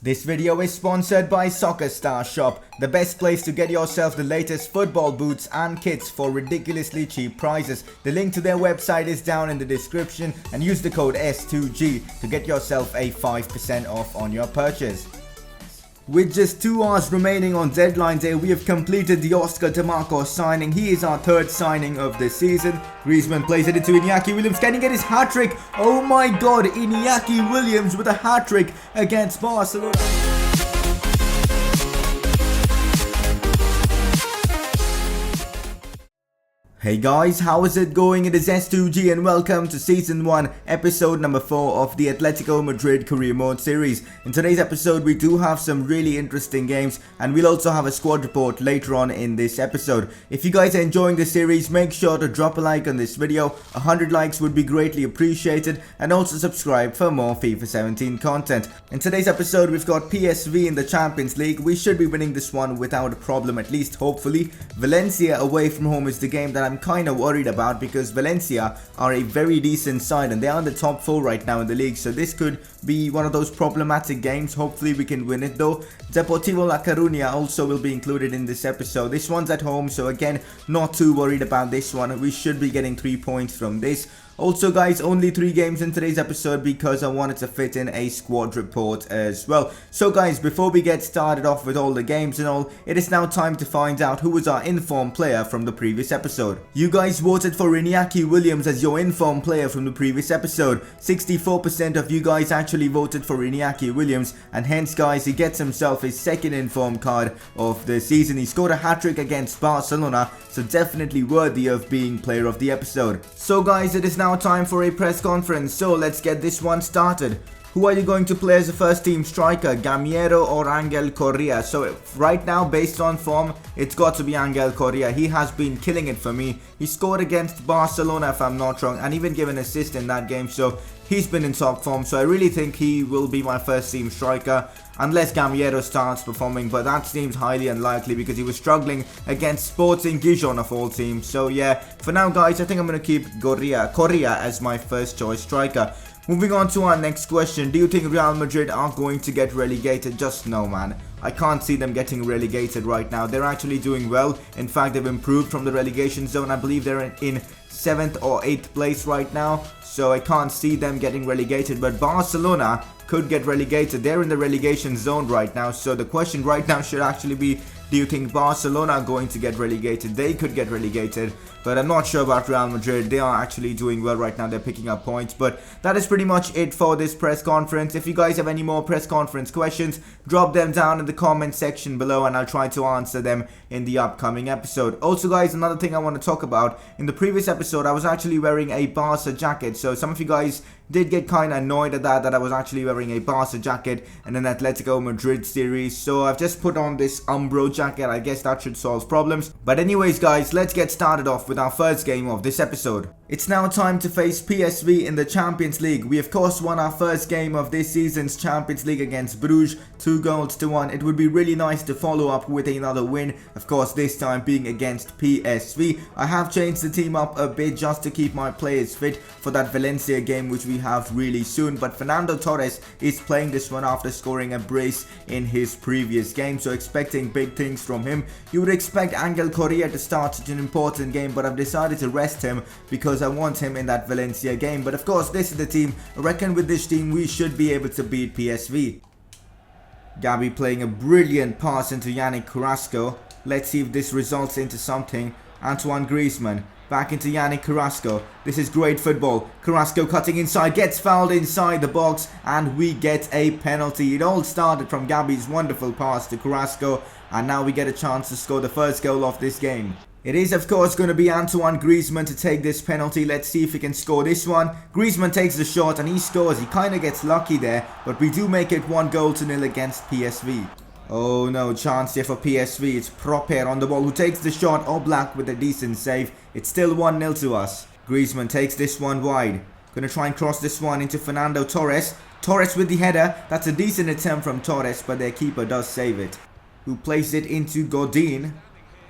This video is sponsored by Soccer Star Shop, the best place to get yourself the latest football boots and kits for ridiculously cheap prices. The link to their website is down in the description and use the code S2G to get yourself a 5% off on your purchase. With just 2 hours remaining on deadline day, we have completed the Oscar DeMarco signing. He is our third signing of the season. Griezmann plays it into Iñaki Williams. Can he get his hat-trick? Oh my god, Iñaki Williams with a hat-trick against Barcelona. Hey guys, how is it going? It is S2G and welcome to Season 1, Episode number 4 of the Atletico Madrid Career Mode series. In today's episode, we do have some really interesting games and we'll also have a squad report later on in this episode. If you guys are enjoying this series, make sure to drop a like on this video. 100 likes would be greatly appreciated, and also subscribe for more FIFA 17 content. In today's episode, we've got PSV in the Champions League. We should be winning this one without a problem, at least hopefully. Valencia away from home is the game that I'm kind of worried about, because Valencia are a very decent side and they are in the top 4 right now in the league, so this could be one of those problematic games. Hopefully we can win it though. Deportivo La Coruña also will be included in this episode. This one's at home, so again, not too worried about this one. We should be getting 3 points from this. Also guys, only 3 games in today's episode because I wanted to fit in a squad report as well. So guys, before we get started off with all the games and all, it is now time to find out who was our informed player from the previous episode. You guys voted for Iñaki Williams as your informed player from the previous episode. 64% of you guys actually voted for Iñaki Williams, and hence guys, he gets himself his second informed card of the season. He scored a hat-trick against Barcelona, so definitely worthy of being player of the episode. So guys, it is now time for a press conference, so let's get this one started. Who are you going to play as a first team striker, Gamiero or Angel Correa? So right now, based on form, it's got to be Angel Correa. He has been killing it for me. He scored against Barcelona if I'm not wrong, and even given an assist in that game, so he's been in top form. So I really think he will be my first team striker, unless Gamiero starts performing, but that seems highly unlikely because he was struggling against Sporting Gijon of all teams. So yeah, for now guys, I think I'm going to keep Correa as my first choice striker. Moving on to our next question. Do you think Real Madrid are going to get relegated? Just no, man. I can't see them getting relegated right now. They're actually doing well. In fact, they've improved from the relegation zone. I believe they're in 7th or 8th place right now. So I can't see them getting relegated. But Barcelona could get relegated. They're in the relegation zone right now. So the question right now should actually be, do you think Barcelona are going to get relegated? They could get relegated, but I'm not sure about Real Madrid. They are actually doing well right now. They're picking up points. But that is pretty much it for this press conference. If you guys have any more press conference questions, drop them down in the comment section below and I'll try to answer them in the upcoming episode. Also guys, another thing I want to talk about. In the previous episode, I was actually wearing a Barca jacket. So some of you guys did get kind of annoyed at that I was actually wearing a Barca jacket in an Atletico Madrid series. So I've just put on this Umbro jacket. I guess that should solve problems. But anyways guys, let's get started off with our first game of this episode. It's now time to face PSV in the Champions League. We of course won our first game of this season's Champions League against Bruges, 2-1. It would be really nice to follow up with another win, of course this time being against PSV. I have changed the team up a bit just to keep my players fit for that Valencia game which we have really soon. But Fernando Torres is playing this one after scoring a brace in his previous game, so expecting big things from him. You would expect Angel Correa to start such an important game, but I've decided to rest him because I want him in that Valencia game. But of course, this is the team. I reckon with this team we should be able to beat PSV. Gabi playing a brilliant pass into Yannick Carrasco. Let's see if this results into something. Antoine Griezmann back into Yannick Carrasco. This is great football. Carrasco cutting inside, gets fouled inside the box, and we get a penalty. It all started from Gabi's wonderful pass to Carrasco, and now we get a chance to score the first goal of this game. It is of course going to be Antoine Griezmann to take this penalty. Let's see if he can score this one. Griezmann takes the shot and he scores. He kind of gets lucky there, but we do make it 1-0 against PSV. Oh no, chance here for PSV. It's Proper on the ball who takes the shot. Oblak with a decent save. It's still 1-0 to us. Griezmann takes this one wide. Gonna try and cross this one into Fernando Torres. Torres with the header. That's a decent attempt from Torres, but their keeper does save it. Who plays it into Godin.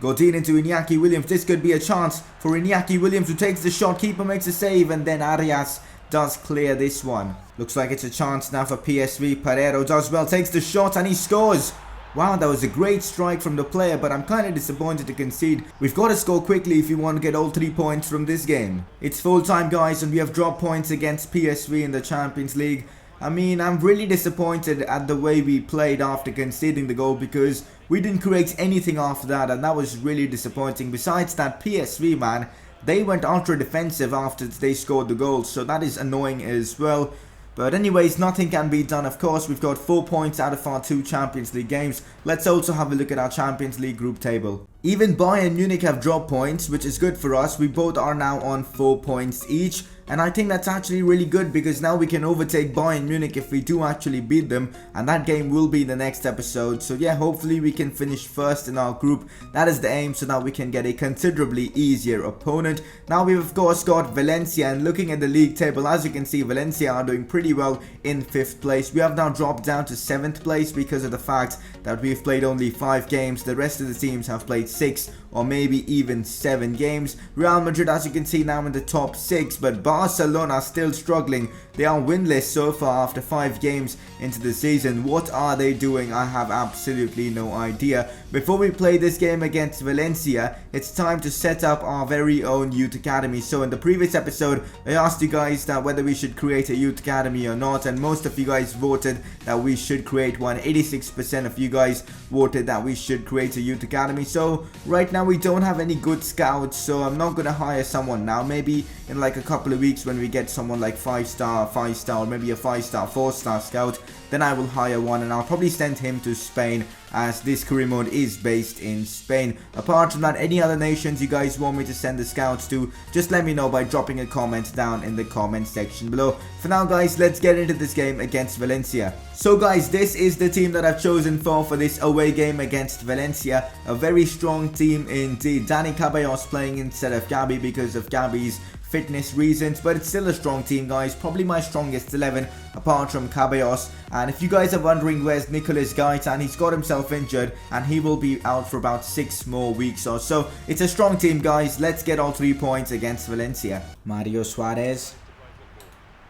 Godin into Iñaki Williams. This could be a chance for Iñaki Williams, who takes the shot. Keeper makes a save, and then Arias does clear this one. Looks like it's a chance now for PSV. Pereiro does well, takes the shot and he scores. Wow, that was a great strike from the player, but I'm kind of disappointed to concede. We've got to score quickly if we want to get all 3 points from this game. It's full time, guys, and we have dropped points against PSV in the Champions League. I mean, I'm really disappointed at the way we played after conceding the goal, because we didn't create anything after that, and that was really disappointing. Besides that, PSV, man, they went ultra defensive after they scored the goal, so that is annoying as well. But anyways, nothing can be done. Of course, we've got 4 points out of our 2 Champions League games. Let's also have a look at our Champions League group table. Even Bayern Munich have dropped points, which is good for us. We both are now on 4 points each. And I think that's actually really good, because now we can overtake Bayern Munich if we do actually beat them. And that game will be the next episode. So yeah, hopefully we can finish first in our group. That is the aim, so that we can get a considerably easier opponent. Now we've of course got Valencia, and looking at the league table, as you can see, Valencia are doing pretty well in 5th place. We have now dropped down to 7th place because of the fact that we've played only 5 games. The rest of the teams have played 6 or maybe even 7 games. Real Madrid, as you can see, now in the top 6, but Barcelona are still struggling. They are winless so far after 5 games into the season. What are they doing? I have absolutely no idea. Before we play this game against Valencia, it's time to set up our very own youth academy. So in the previous episode, I asked you guys that whether we should create a youth academy or not, and most of you guys voted that we should create one. 86% of you guys voted that we should create a youth academy. So right now we don't have any good scouts, so I'm not gonna hire someone now. Maybe in like a couple of weeks when we get someone like 5-star, or maybe a 5-star, 4-star scout, then I will hire one, and I'll probably send him to Spain, as this career mode is based in Spain. Apart from that, any other nations you guys want me to send the scouts to, just let me know by dropping a comment down in the comment section below. For now, guys, let's get into this game against Valencia. So guys, this is the team that I've chosen for this away game against Valencia. A very strong team indeed. Dani Ceballos playing instead of Gabi because of Gabi's fitness reasons, but it's still a strong team, guys. Probably my strongest 11 apart from Ceballos. And if you guys are wondering where's Nicolas Gaitan, he's got himself injured and he will be out for about 6 more weeks or so. It's a strong team, guys. Let's get all 3 points against Valencia. Mario Suarez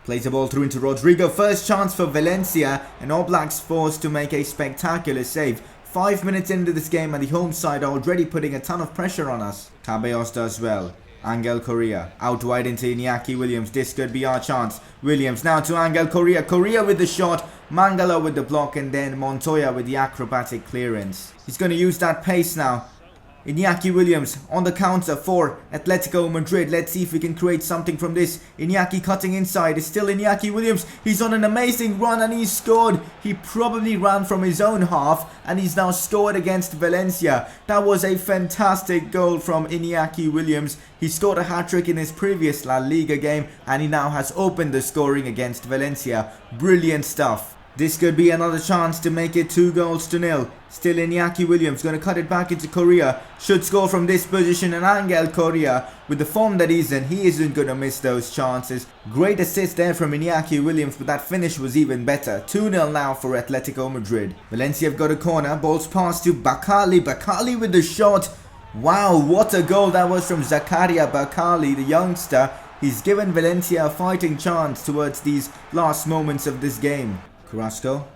plays the ball through into Rodrigo. First chance for Valencia, and All Blacks forced to make a spectacular save. 5 minutes into this game and the home side are already putting a ton of pressure on us. Ceballos does well. Angel Correa out wide into Iñaki Williams. This could be our chance. Williams now to Angel Correa. Correa with the shot. Mangala with the block, and then Montoya with the acrobatic clearance. He's going to use that pace now. Iñaki Williams on the counter for Atletico Madrid. Let's see if we can create something from this. Iñaki cutting inside. It's still Iñaki Williams. He's on an amazing run and he's scored. He probably ran from his own half and he's now scored against Valencia. That was a fantastic goal from Iñaki Williams. He scored a hat-trick in his previous La Liga game and he now has opened the scoring against Valencia. Brilliant stuff. This could be another chance to make it 2-0. Still Iñaki Williams going to cut it back into Correa. Should score from this position, and Angel Correa, with the form that he's in, he isn't going to miss those chances. Great assist there from Iñaki Williams, but that finish was even better. 2-0 now for Atletico Madrid. Valencia have got a corner. Ball's passed to Bakali. Bakali with the shot. Wow, what a goal that was from Zakaria Bakali, the youngster. He's given Valencia a fighting chance towards these last moments of this game. Carrasco.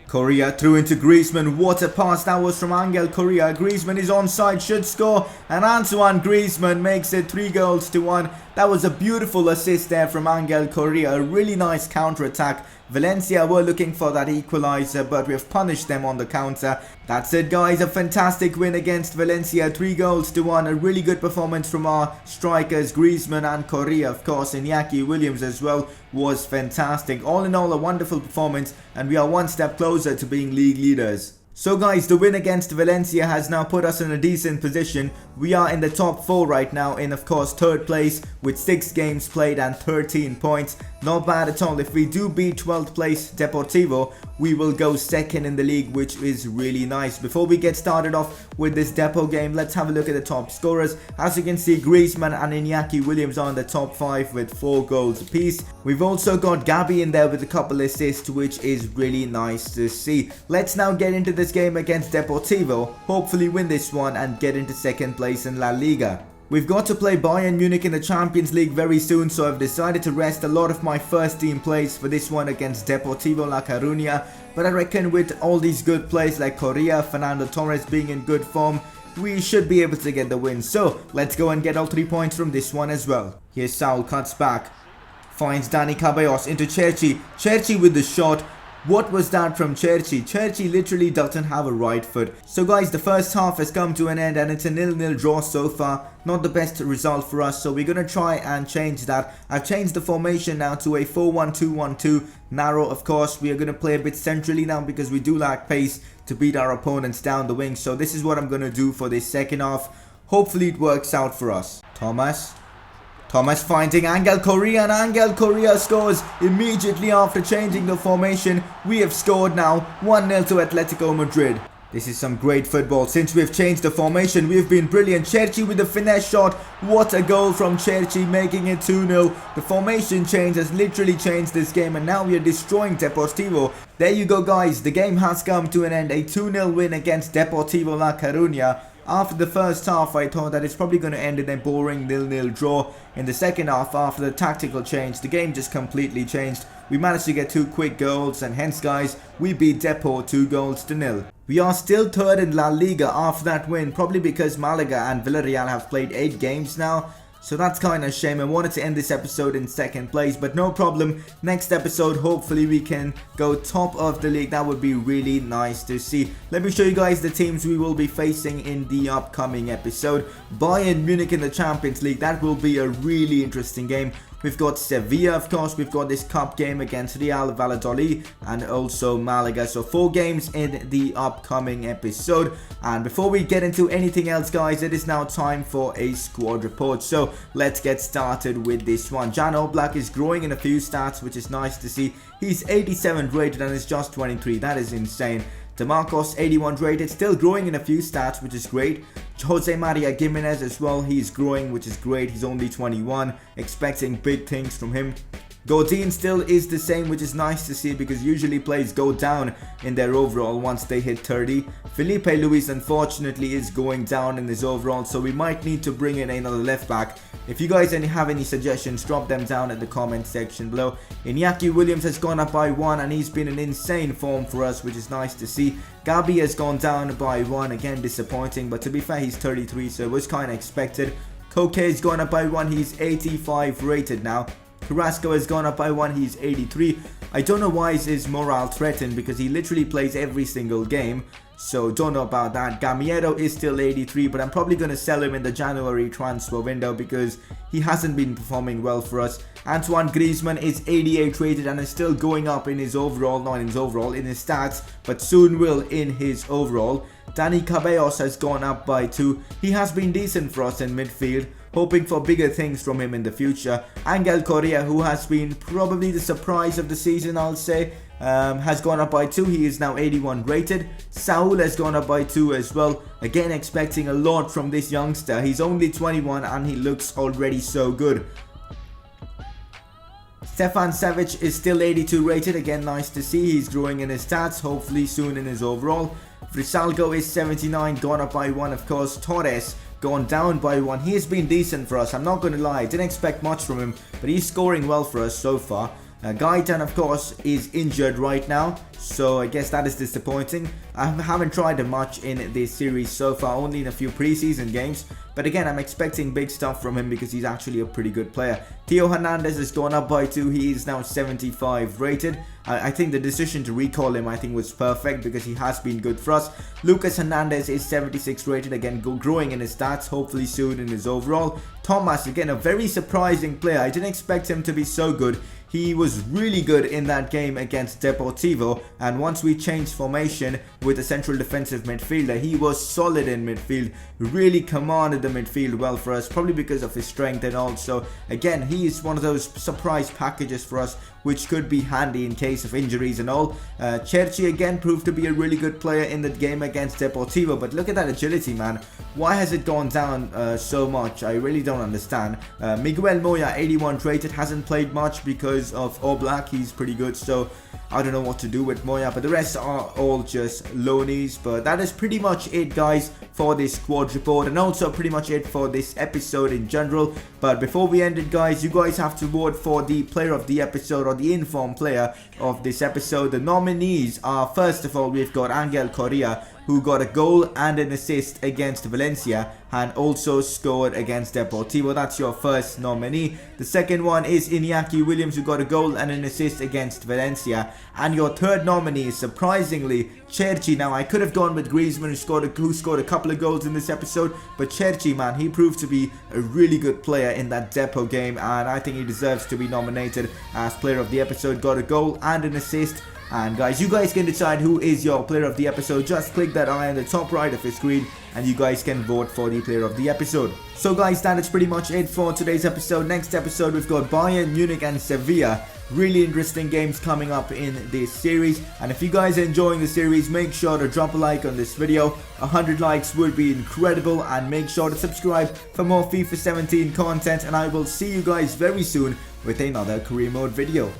Correa through into Griezmann. What a pass that was from Angel Correa. Griezmann is onside, should score, and Antoine Griezmann makes it 3-1. That was a beautiful assist there from Angel Correa. A really nice counter-attack. Valencia were looking for that equaliser, but we have punished them on the counter. That's it, guys. A fantastic win against Valencia. 3-1. A really good performance from our strikers, Griezmann and Correa. Of course, Iñaki Williams as well was fantastic. All in all, a wonderful performance, and we are one step closer to being league leaders. So guys, the win against Valencia has now put us in a decent position. We are in the top 4 right now, in of course 3rd place with 6 games played and 13 points. Not bad at all. If we do beat 12th place Deportivo, we will go 2nd in the league, which is really nice. Before we get started off with this Depot game, let's have a look at the top scorers. As you can see, Griezmann and Iñaki Williams are in the top 5 with 4 goals apiece. We've also got Gabi in there with a couple assists, which is really nice to see. Let's now get into this game against Deportivo, hopefully win this one and get into 2nd place in La Liga. We've got to play Bayern Munich in the Champions League very soon, so I've decided to rest a lot of my first team plays for this one against Deportivo La Coruña. But I reckon with all these good plays like Correa, Fernando Torres being in good form, we should be able to get the win. So let's go and get all 3 points from this one as well. Here's Saul, cuts back, finds Dani Ceballos into Cherchi. Cherchi with the shot. What was that from Cherchi? Cherchi literally doesn't have a right foot. So guys, the first half has come to an end and it's a 0-0 draw so far. Not the best result for us, so we're going to try and change that. I've changed the formation now to a 4-1-2-1-2. Narrow, of course. We are going to play a bit centrally now because we do lack pace to beat our opponents down the wing. So this is what I'm going to do for this second half. Hopefully it works out for us. Thomas finding Angel Correa, and Angel Correa scores immediately after changing the formation. We have scored now 1-0 to Atletico Madrid. This is some great football. Since we've changed the formation, we've been brilliant. Cherchi with the finesse shot. What a goal from Cherchi, making it 2-0. The formation change has literally changed this game, and now we are destroying Deportivo. There you go guys, the game has come to an end. A 2-0 win against Deportivo La Coruña. After the first half, I thought that it's probably going to end in a boring 0-0 draw. In the second half, after the tactical change, the game just completely changed. We managed to get 2 quick goals, and hence guys, we beat Depor 2-0. We are still third in La Liga after that win, probably because Malaga and Villarreal have played 8 games now. So that's kind of a shame. I wanted to end this episode in second place, but no problem. Next episode, hopefully we can go top of the league. That would be really nice to see. Let me show you guys the teams we will be facing in the upcoming episode. Bayern Munich in the Champions League. That will be a really interesting game. We've got Sevilla, of course. We've got this cup game against Real Valladolid and also Malaga. So 4 games in the upcoming episode. And before we get into anything else, guys, it is now time for a squad report. So let's get started with this one. Jan Oblak is growing in a few stats, which is nice to see. He's 87 rated and is just 23. That is insane. DeMarcos 81 rated, still growing in a few stats, which is great. Jose Maria Gimenez as well, he's growing, which is great. He's only 21, expecting big things from him. Godin still is the same, which is nice to see because usually players go down in their overall once they hit 30. Felipe Luis unfortunately is going down in his overall, so we might need to bring in another left back. If you guys have any suggestions, drop them down in the comment section below. Iñaki Williams has gone up by 1 and he's been in insane form for us, which is nice to see. Gabi has gone down by 1, again disappointing, but to be fair he's 33, so it was kind of expected. Koke has gone up by 1, he's 85 rated now. Carrasco has gone up by 1, he's 83. I don't know why is his morale threatened because he literally plays every single game. So don't know about that. Gamiero is still 83, but I'm probably going to sell him in the January transfer window because he hasn't been performing well for us. Antoine Griezmann is 88 rated and is still going up in his overall, not in his overall, in his stats, but soon will in his overall. Dani Ceballos has gone up by 2. He has been decent for us in midfield. Hoping for bigger things from him in the future. Angel Correa, who has been probably the surprise of the season, I'll say, has gone up by 2. He is now 81 rated. Saul has gone up by 2 as well. Again, expecting a lot from this youngster. He's only 21 and he looks already so good. Stefan Savic is still 82 rated. Again, nice to see. He's growing in his stats. Hopefully soon in his overall. Frisalgo is 79, gone up by 1, of course. Torres gone down by 1. He has been decent for us, I'm not going to lie. I didn't expect much from him, but he's scoring well for us so far. Gaetan, of course, is injured right now, so I guess that is disappointing. I haven't tried him much in this series so far, only in a few preseason games. But again, I'm expecting big stuff from him because he's actually a pretty good player. Theo Hernandez has gone up by 2. He is now 75 rated. I think the decision to recall him, I think, was perfect because he has been good for us. Lucas Hernandez is 76 rated, again growing in his stats, hopefully soon in his overall. Thomas, again, a very surprising player. I didn't expect him to be so good. He was really good in that game against Deportivo, and once we changed formation with a central defensive midfielder, he was solid in midfield, really commanded the midfield well for us, probably because of his strength, and also, again, he is one of those surprise packages for us, which could be handy in case of injuries and all. Cherchi again proved to be a really good player in the game against Deportivo, but look at that agility, man. Why has it gone down so much? I really don't understand. Miguel Moya, 81 rated, hasn't played much because of Oblak. He's pretty good, so I don't know what to do with Moya, but the rest are all just loanies. But that is pretty much it, guys, for this squad report, and also pretty much it for this episode in general. But before we end it, guys, you guys have to vote for the player of the episode, or the informed player of this episode. The nominees are, first of all, we've got Angel Correa, who got a goal and an assist against Valencia and also scored against Deportivo. That's your first nominee. The second one is Iñaki Williams, who got a goal and an assist against Valencia. And your third nominee is, surprisingly, Cherchi. Now, I could have gone with Griezmann, who scored a couple of goals in this episode, but Cherchi, man, he proved to be a really good player in that Depot game, and I think he deserves to be nominated as player of the episode. Got a goal and an assist. And guys, you guys can decide who is your player of the episode. Just click that eye on the top right of your screen and you guys can vote for the player of the episode. So guys, that is pretty much it for today's episode. Next episode, we've got Bayern Munich and Sevilla. Really interesting games coming up in this series. And if you guys are enjoying the series, make sure to drop a like on this video. 100 likes would be incredible. And make sure to subscribe for more FIFA 17 content. And I will see you guys very soon with another career mode video.